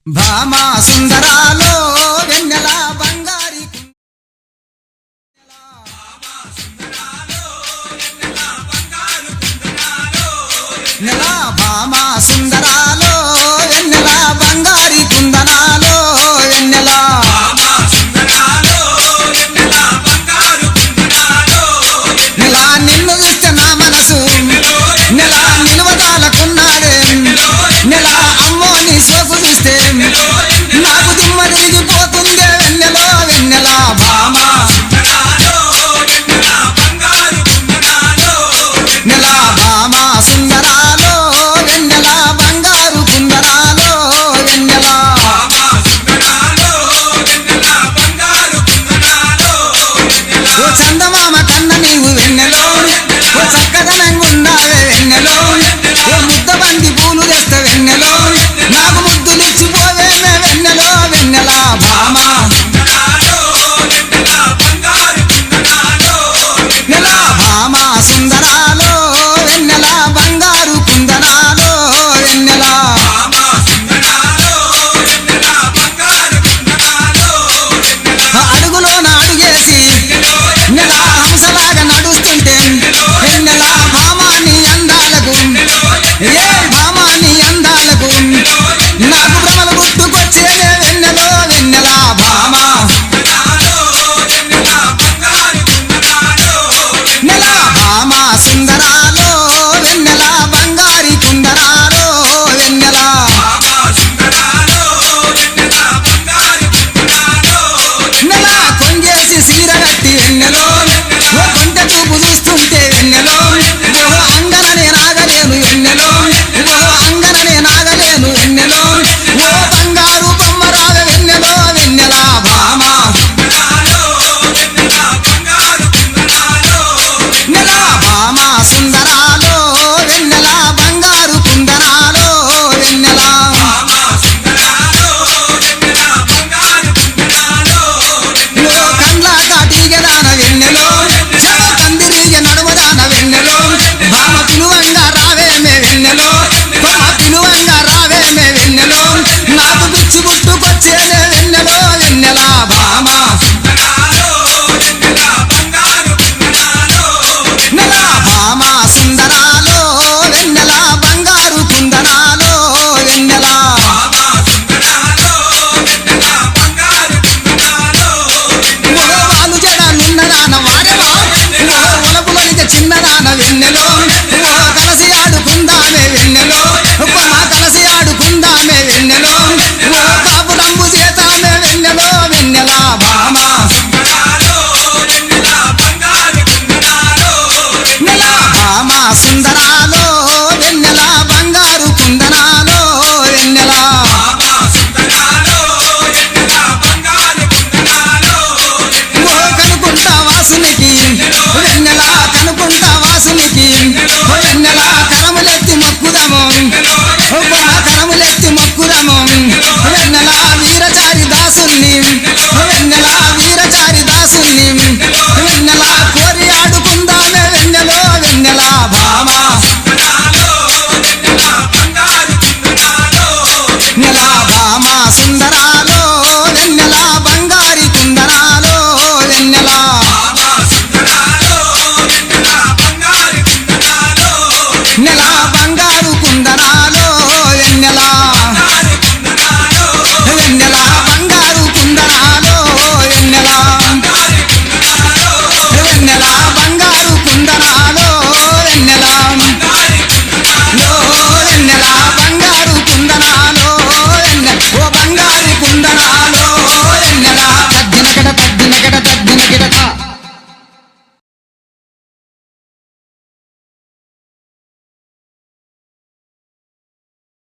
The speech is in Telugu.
భామా సుందరాలో వెన్నెల బంగారి నెల భామా సుందరాలో వెన్నెల బంగారి కుందనాలో వెన్నెల నెల నిన్ను చూస్తే నా మనసు నెల నిలువదాలకున్నాడే నెల అమ్మో నీ సోకు చూస్తే నాకు దిమ్మ తిరిగిపోతుందే వెన్నెలో వెన్నెల భామా నెల భామా సుందరాలో వెన్నెల బంగారు కుందనాలో వెన్నెల ఓ చందమామ కన్న నీవు వెన్నెలో ఓ చక్కదనంగా ఉన్నావే వెన్నెలో ఓ ముద్ద బంది పూలు తెస్తే వెన్నెలో నాకు ముద్దులిచ్చిపోవేమే వెన్నెలో వెన్నెల భామా నెల భామా సుందరాలో వెన్నెల బంగారు కుందనాలో వెన్నెల అడుగులోన అడుగేసి నెల హంసలాగా నడుస్తుంటే వెన్నెల భామాని అందాలకు ఏ భామాని అందాలకు నాకు భ్రమలు గుర్తుకొచ్చేనే వెన్నెలో వెన్నెల భామా నెల భామా సుందరాలో వెన్నెల బంగారి కుందనాలో వెన్నెల నెల కొంగేసి సీర కట్టి వెన్నెలో ఓ కొంట చూపు చూస్తుంటే వెన్నెలో ఓ అంగననే నాగలేను వెన్నెలో ఓ అంగననే నాగలేను వెన్నెలో ఓ బంగారు బొమ్మ రాగ వెన్నెలో వెన్నెల భామా నెల భామా సుందరాలో వెన్నెల బంగారు కుందనాలో వెన్నెల ఓ కండ్ల కాటిగదాన వెన్నెలో కందిరిగ నడుమదాన వెన్నెలో భామ పిలువంగా రావేమే వెన్నెలో భామ పిలువంగా రావేమే వెన్నెలో నాకు పిచ్చి గుర్తుకొచ్చేనే వెన్నెలో వెన్నెల భామా నెల భామా సుందరాలో వెన్నెల బంగారు కుందనాలో వెన్నెల ఓ వాలు జడాలున్నదాన వాడెవా ఓ ఒలపులోనిక చిన్నదాన వెన్నెలో ఓ కలసి ఆడుకుందామే వెన్నెలో కొమ్మ కలసి ఆడుకుందామే వెన్నెలో ఓ కాపురంబు చేతామే వెన్నెలో వెన్నెల భామా నెల భామా సుందరా